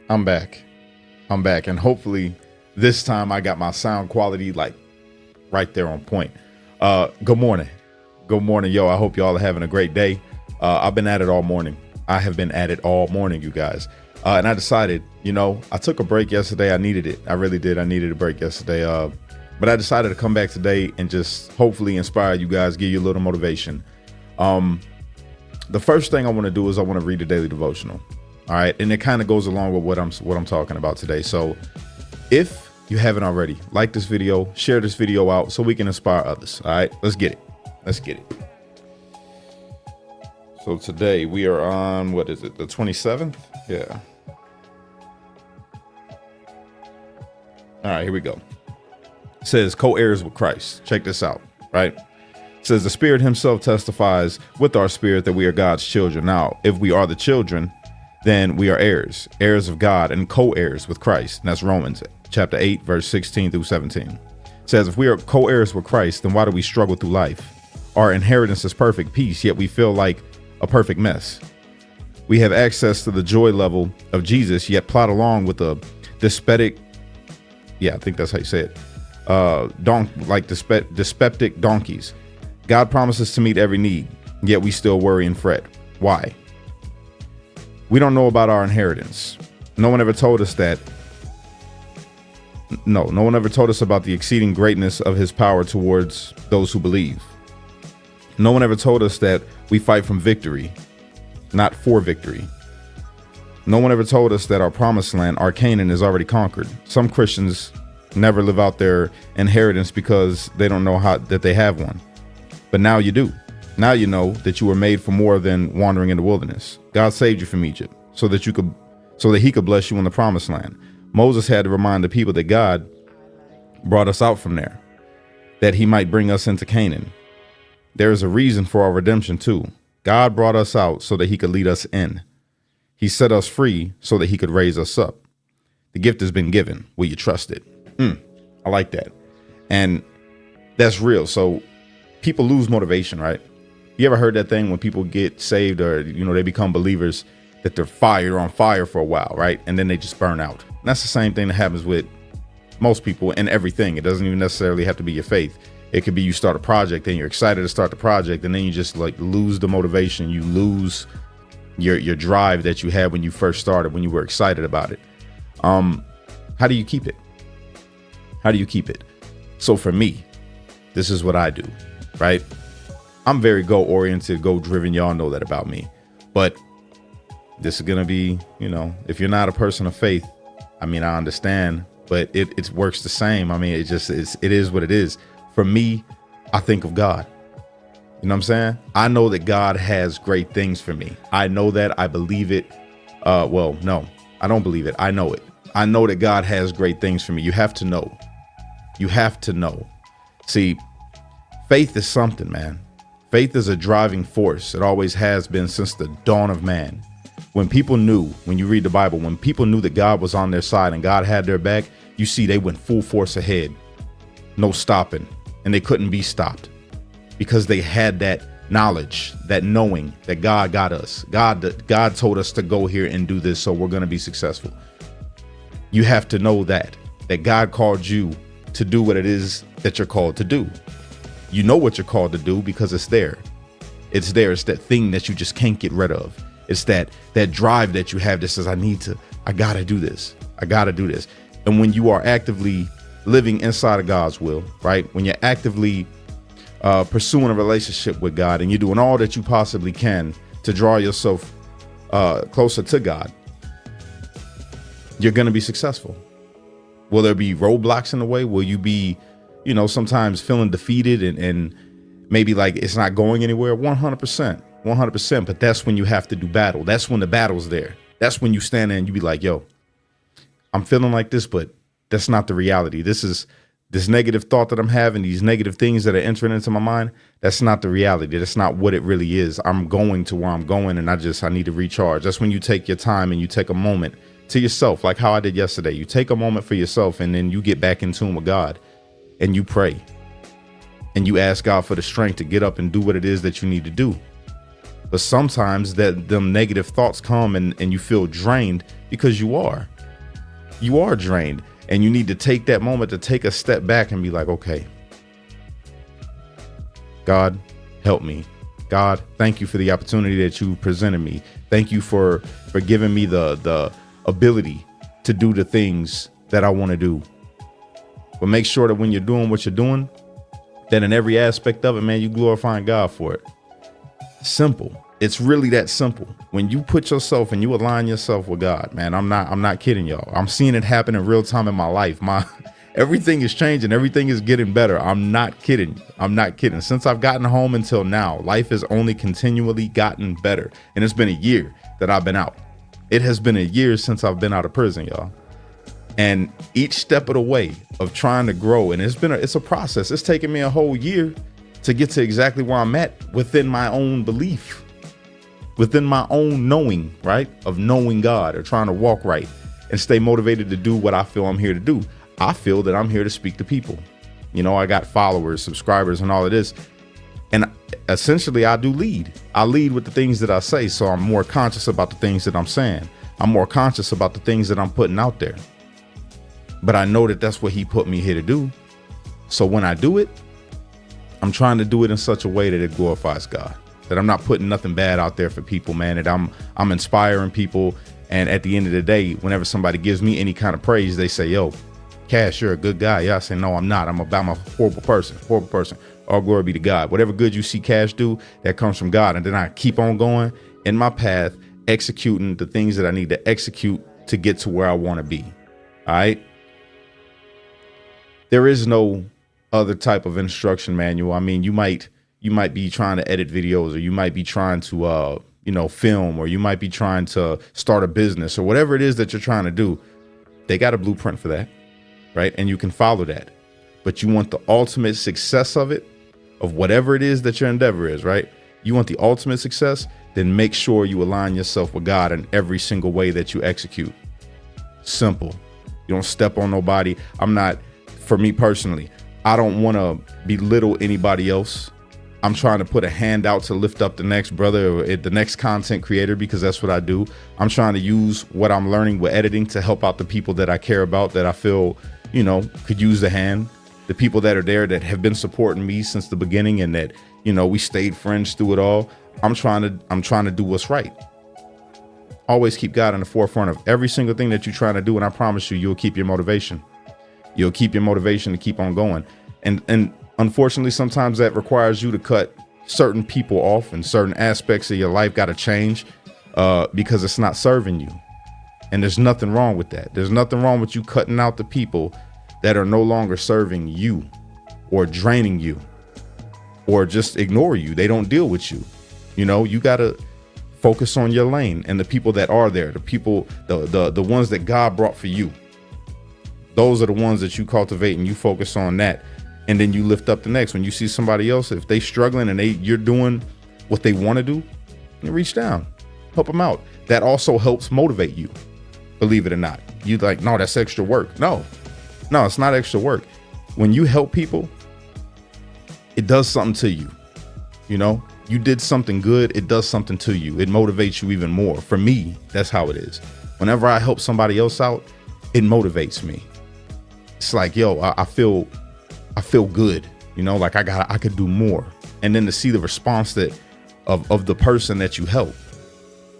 I'm back. I'm back. And hopefully this time I got my sound quality like right there on point. Good morning. Good morning, yo. I hope y'all are having a great day. I've been at it all morning. I have been at it all morning, you guys. And I decided, I took a break yesterday. I needed it. I really did. I needed a break yesterday. But I decided to come back today and just hopefully inspire you guys, give you a little motivation. The first thing I want to do is I want to read the daily devotional. All right. And it kind of goes along with what I'm talking about today. So if you haven't already, like this video, share this video out so we can inspire others. All right, let's get it. Let's get it. So today we are on, what is it? The 27th? Yeah. All right, here we go. It says co-heirs with Christ. Check this out, right? It says the Spirit himself testifies with our spirit that we are God's children. Now, if we are the children, then we are heirs, heirs of God and co-heirs with Christ. And that's Romans chapter 8, verse 16 through 17. It says, if we are co-heirs with Christ, then why do we struggle through life? Our inheritance is perfect peace, yet we feel like a perfect mess. We have access to the joy level of Jesus, yet plod along with a dyspeptic, I think that's how you say it, dyspeptic donkeys. God promises to meet every need, yet we still worry and fret. Why? We don't know about our inheritance. No one ever told us that. No one ever told us about the exceeding greatness of his power towards those who believe. No one ever told us that we fight from victory, not for victory. No one ever told us that our promised land, our Canaan, is already conquered. Some Christians never live out their inheritance because they don't know that they have one. But now you do. Now you know that you were made for more than wandering in the wilderness. God saved you from Egypt so that he could bless you in the promised land. Moses had to remind the people that God brought us out from there, that he might bring us into Canaan. There is a reason for our redemption too. God brought us out so that he could lead us in. He set us free so that he could raise us up. The gift has been given. Will you trust it? I like that. And that's real. So people lose motivation, right? You ever heard that thing when people get saved or, they become believers, that they're on fire for a while, right? And then they just burn out. And that's the same thing that happens with most people and everything. It doesn't even necessarily have to be your faith. It could be you start a project and you're excited to start the project, and then you just lose the motivation. You lose your drive that you had when you first started, when you were excited about it. How do you keep it? How do you keep it? So for me, this is what I do, right? I'm very goal-oriented, goal-driven. Y'all know that about me. But this is going to be, if you're not a person of faith, I understand, but it works the same. It is what it is. For me, I think of God. You know what I'm saying? I know that God has great things for me. I know that. I believe it. No, I don't believe it. I know it. I know that God has great things for me. You have to know. You have to know. See, faith is something, man. Faith is a driving force. It always has been since the dawn of man. When you read the Bible, when people knew that God was on their side and God had their back, you see they went full force ahead. No stopping. And they couldn't be stopped because they had that knowledge, that knowing that God got us. God told us to go here and do this, so we're going to be successful. You have to know that God called you to do what it is that you're called to do. You know what you're called to do because it's there. It's there. It's that thing that you just can't get rid of. It's that drive that you have that says, I gotta do this. I gotta do this. And when you are actively living inside of God's will, right? When you're actively pursuing a relationship with God and you're doing all that you possibly can to draw yourself closer to God, you're going to be successful. Will there be roadblocks in the way? Will you be, sometimes feeling defeated and maybe like it's not going anywhere? 100%. But that's when you have to do battle. That's when the battle's there. That's when you stand there and you be like, yo, I'm feeling like this, but that's not the reality. This negative thought that I'm having, these negative things that are entering into my mind, that's not the reality. That's not what it really is. I'm going to where I'm going and I need to recharge. That's when you take your time and you take a moment to yourself, like how I did yesterday. You take a moment for yourself and then you get back in tune with God and you pray and you ask God for the strength to get up and do what it is that you need to do. But sometimes them negative thoughts come and you feel drained because you are. you are drained, and you need to take that moment to take a step back and be like, okay, God, help me. God, thank you for the opportunity that you presented me. Thank you for giving me the ability to do the things that I want to do. But make sure that when you're doing what you're doing, that in every aspect of it, man, you glorifying God for it. Simple. It's really that simple. When you put yourself and you align yourself with God, man, I'm not kidding y'all. I'm seeing it happen in real time in my life. Everything is changing. Everything is getting better. I'm not kidding. I'm not kidding. Since I've gotten home until now, life has only continually gotten better. And it's been a year that I've been out. It has been a year since I've been out of prison, y'all. And each step of the way of trying to grow, and it's a process. It's taken me a whole year to get to exactly where I'm at within my own belief, within my own knowing, right? Of knowing God or trying to walk right and stay motivated to do what I feel I'm here to do. I feel that I'm here to speak to people. You know, I got followers, subscribers, and all of this. And essentially, I do lead. I lead with the things that I say. So I'm more conscious about the things that I'm saying. I'm more conscious about the things that I'm putting out there. But I know that that's what he put me here to do. So when I do it, I'm trying to do it in such a way that it glorifies God, that I'm not putting nothing bad out there for people, man, that I'm inspiring people. And at the end of the day, whenever somebody gives me any kind of praise, they say, yo, Cash, you're a good guy. Yeah, I say, no, I'm not. I'm a horrible person. All glory be to God. Whatever good you see Cash do, that comes from God. And then I keep on going in my path, executing the things that I need to execute to get to where I want to be. All right. There is no other type of instruction manual. I mean, you might be trying to edit videos, or you might be trying to, film, or you might be trying to start a business, or whatever it is that you're trying to do. They got a blueprint for that, right? And you can follow that. But you want the ultimate success of it, of whatever it is that your endeavor is, right? You want the ultimate success, then make sure you align yourself with God in every single way that you execute. Simple. You don't step on nobody. For me personally, I don't want to belittle anybody else. I'm trying to put a hand out to lift up the next brother or the next content creator, because that's what I do. I'm trying to use what I'm learning with editing to help out the people that I care about, that I feel, could use a hand. The people that are there that have been supporting me since the beginning, and that, we stayed friends through it all. I'm trying to do what's right. Always keep God in the forefront of every single thing that you're trying to do. And I promise you, you'll keep your motivation. You'll keep your motivation to keep on going. And unfortunately, sometimes that requires you to cut certain people off, and certain aspects of your life got to change because it's not serving you. And there's nothing wrong with that. There's nothing wrong with you cutting out the people that are no longer serving you, or draining you, or just ignore you. They don't deal with you. You got to focus on your lane and the people that are there, the people, the ones that God brought for you. Those are the ones that you cultivate, and you focus on that. And then you lift up the next. When you see somebody else, if they struggling and you're doing what they want to do, you reach down, help them out. That also helps motivate you. Believe it or not. You like, no, that's extra work. No, it's not extra work. When you help people, it does something to you. You did something good. It does something to you. It motivates you even more. For me, that's how it is. Whenever I help somebody else out, it motivates me. It's like, yo, I feel good, like I could do more. And then to see the response of the person that you help,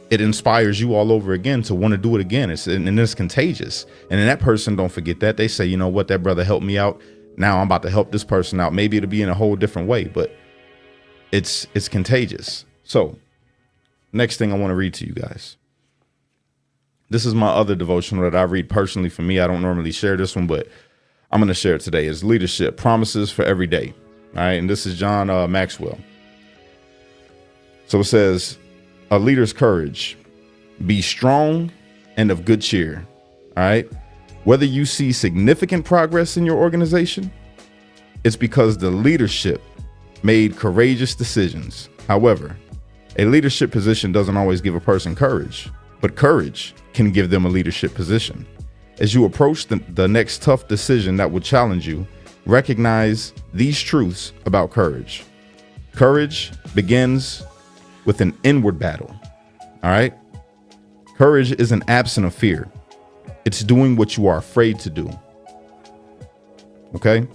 it inspires you all over again to want to do it again. And it's contagious. And then that person, don't forget that. They say, you know what, that brother helped me out. Now I'm about to help this person out. Maybe it'll be in a whole different way, but it's contagious. So next thing I want to read to you guys. This is my other devotional that I read personally for me. I don't normally share this one, but I'm going to share it today. It's Leadership Promises for Every Day. All right. And this is John Maxwell. So it says, a leader's courage, be strong and of good cheer. All right. Whether you see significant progress in your organization, it's because the leadership made courageous decisions. However, a leadership position doesn't always give a person courage, but courage can give them a leadership position. As you approach the next tough decision that will challenge you, recognize these truths about courage. Courage begins with an inward battle. All right. Courage isn't absent of fear. It's doing what you are afraid to do. Okay.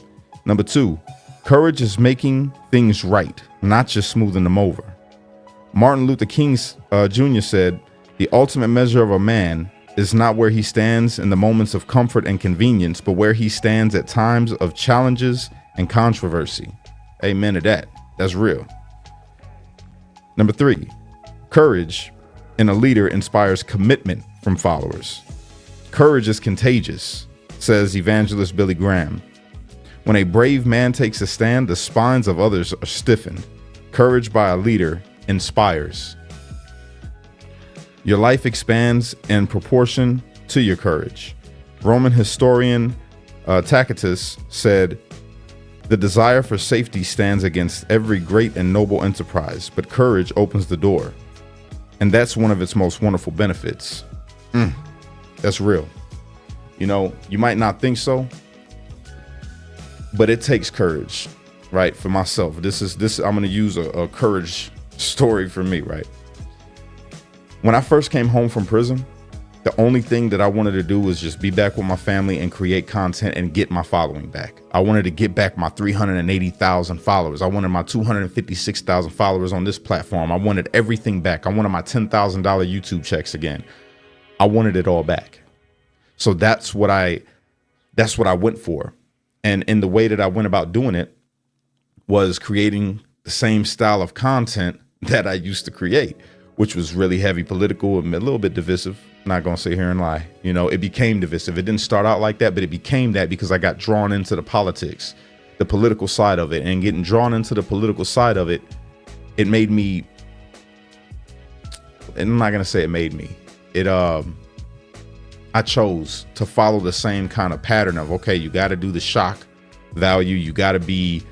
Number 2, courage is making things right, not just smoothing them over. Martin Luther King Jr. said, the ultimate measure of a man is not where he stands in the moments of comfort and convenience, but where he stands at times of challenges and controversy. Amen to that. That's real. Number 3, courage in a leader inspires commitment from followers. Courage is contagious, says evangelist Billy Graham. When a brave man takes a stand, the spines of others are stiffened. Courage by a leader inspires. Your life expands in proportion to your courage. Roman historian Tacitus said, the desire for safety stands against every great and noble enterprise, but courage opens the door. And that's one of its most wonderful benefits. That's real. You know, you might not think so, but it takes courage, right? For myself, I'm going to use a courage story for me, right? When I first came home from prison, the only thing that I wanted to do was just be back with my family and create content and get my following back. I wanted to get back my 380,000 followers. I wanted my 256,000 followers on this platform. I wanted everything back. I wanted my $10,000 YouTube checks again. I wanted it all back. So that's what I went for. And in the way that I went about doing it was creating the same style of content that I used to create, which was really heavy political and a little bit divisive. Not going to sit here and lie. You know, it became divisive. It didn't start out like that, but it became that because I got drawn into the politics, the political side of it, and getting drawn into the political side of it, it made me, and I'm not going to say it made me, I chose to follow the same kind of pattern of, okay, you got to do the shock value. You've got to be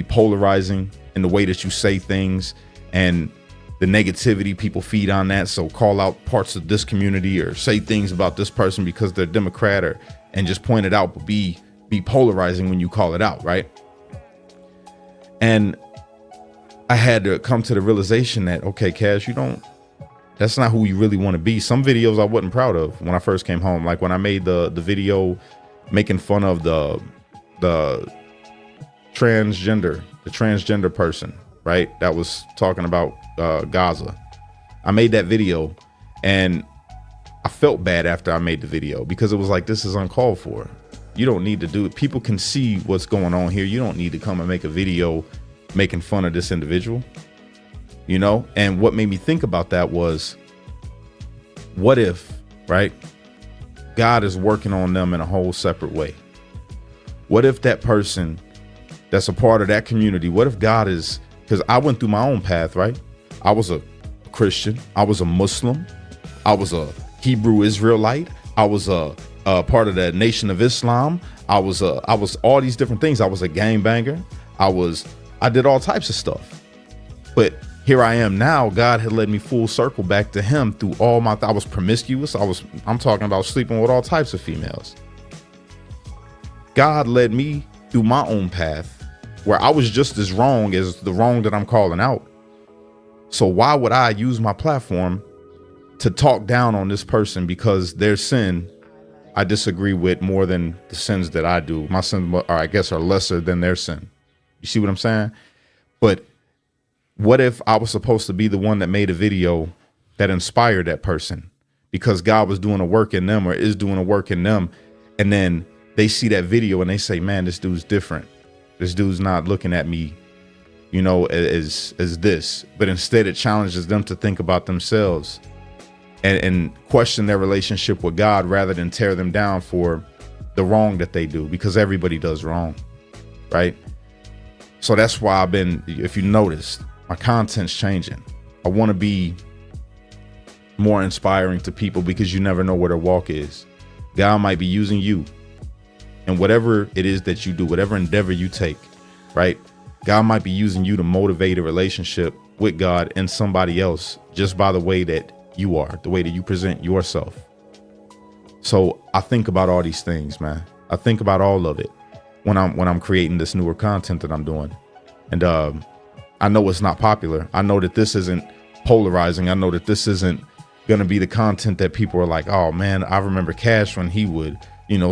polarizing in the way that you say things, and the negativity people feed on that. So call out parts of this community or say things about this person because they're Democrat, and just point it out, but be polarizing when you call it out. Right. And I had to come to the realization that, okay, Cash, that's not who you really want to be. Some videos I wasn't proud of when I first came home. Like when I made the video making fun of the transgender person, right? That was talking about Gaza. I made that video and I felt bad after I made the video because it was like, this is uncalled for. You don't need to do it. People can see what's going on here. You don't need to come and make a video making fun of this individual, you know? And what made me think about that was, what if, right, God is working on them in a whole separate way? What if that person that's a part of that community, what if God is, because I went through my own path, right? I was a Christian. I was a Muslim. I was a Hebrew Israelite. I was a part of the Nation of Islam. I was all these different things. I was a gangbanger. I did all types of stuff. But here I am now. God had led me full circle back to him through all my, I was promiscuous. I'm talking about sleeping with all types of females. God led me through my own path where I was just as wrong as the wrong that I'm calling out. So why would I use my platform to talk down on this person because their sin I disagree with more than the sins that I do? My sins are, I guess, are lesser than their sin. You see what I'm saying? But what if I was supposed to be the one that made a video that inspired that person because God was doing a work in them or is doing a work in them, and then they see that video and they say, man, this dude's different. This dude's not looking at me, you know, as this, but instead it challenges them to think about themselves and question their relationship with God rather than tear them down for the wrong that they do, because everybody does wrong, right? So that's why I've been, if you noticed, my content's changing. I want to be more inspiring to people because you never know where their walk is. God might be using you and whatever it is that you do, whatever endeavor you take, right? God might be using you to motivate a relationship with God and somebody else just by the way that you are, the way that you present yourself. So I think about all these things, man. I think about all of it when I'm creating this newer content that I'm doing. And I know it's not popular. I know that this isn't polarizing. I know that this isn't going to be the content that people are like, oh man, I remember Cash when he would,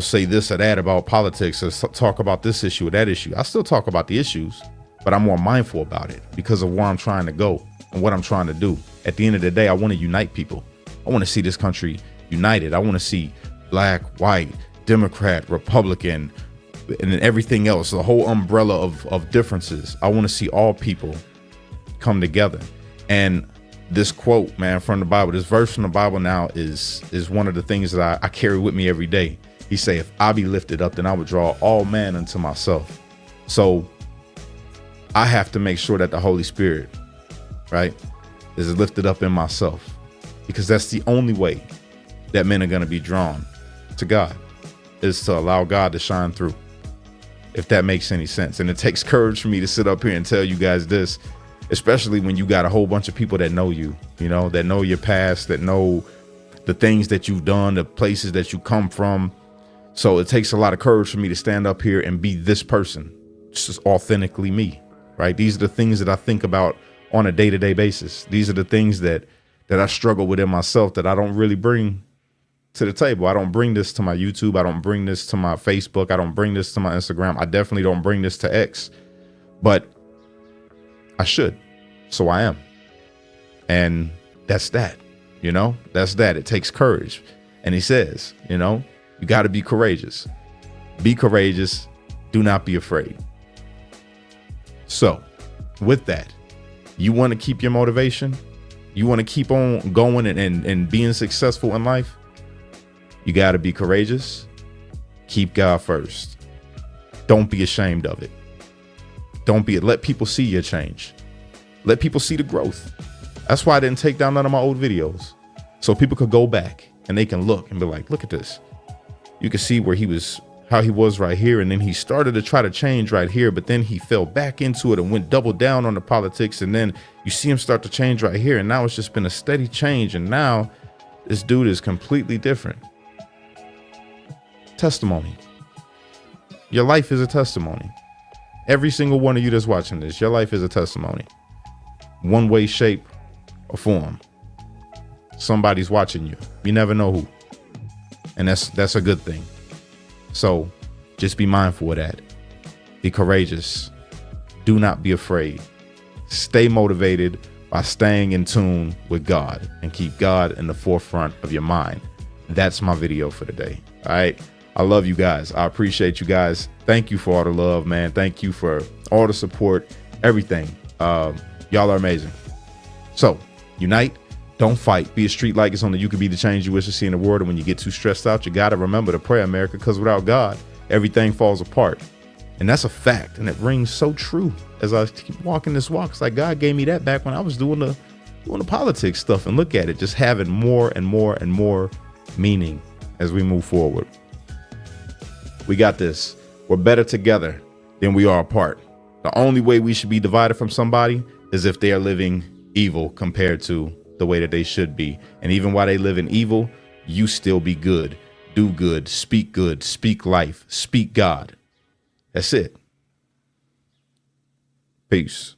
say this or that about politics or talk about this issue or that issue. I still talk about the issues, but I'm more mindful about it because of where I'm trying to go and what I'm trying to do. At the end of the day, I want to unite people. I want to see this country united. I want to see black, white, Democrat, Republican, and everything else, the whole umbrella of differences. I want to see all people come together. And this quote, man, from the Bible, this verse from the Bible now is one of the things that I carry with me every day. He say, if I be lifted up, then I would draw all men unto myself. So I have to make sure that the Holy Spirit, right, is lifted up in myself, because that's the only way that men are going to be drawn to God, is to allow God to shine through, if that makes any sense. And it takes courage for me to sit up here and tell you guys this, especially when you got a whole bunch of people that know you, that know your past, that know the things that you've done, the places that you come from. So it takes a lot of courage for me to stand up here and be this person, just authentically me, right? These are the things that I think about on a day-to-day basis. These are the things that I struggle with in myself that I don't really bring to the table. I don't bring this to my YouTube. I don't bring this to my Facebook. I don't bring this to my Instagram. I definitely don't bring this to X, but I should. So I am. And that's that, that's that. It takes courage. And he says, you got to be courageous. Be courageous. Do not be afraid. So with that, you want to keep your motivation? You want to keep on going and being successful in life? You got to be courageous. Keep God first. Don't be ashamed of it. Let people see your change. Let people see the growth. That's why I didn't take down none of my old videos, so people could go back and they can look and be like, look at this. You can see how he was right here. And then he started to try to change right here, but then he fell back into it and went double down on the politics. And then you see him start to change right here. And now it's just been a steady change. And now this dude is completely different. Testimony. Your life is a testimony. Every single one of you that's watching this, your life is a testimony. One way, shape, or form. Somebody's watching you. You never know who. And that's a good thing. So just be mindful of that. Be courageous. Do not be afraid. Stay motivated by staying in tune with God and keep God in the forefront of your mind. That's my video for today. All right. I love you guys. I appreciate you guys. Thank you for all the love, man. Thank you for all the support, everything. Y'all are amazing. So unite. Don't fight. Be a street light. It's only you can be the change you wish to see in the world. And when you get too stressed out, you got to remember to pray, America, because without God, everything falls apart. And that's a fact. And it rings so true as I keep walking this walk. It's like God gave me that back when I was doing the politics stuff. And look at it, just having more and more and more meaning as we move forward. We got this. We're better together than we are apart. The only way we should be divided from somebody is if they are living evil compared to the way that they should be. And even while they live in evil, you still be good, do good, speak life, speak God. That's it. Peace.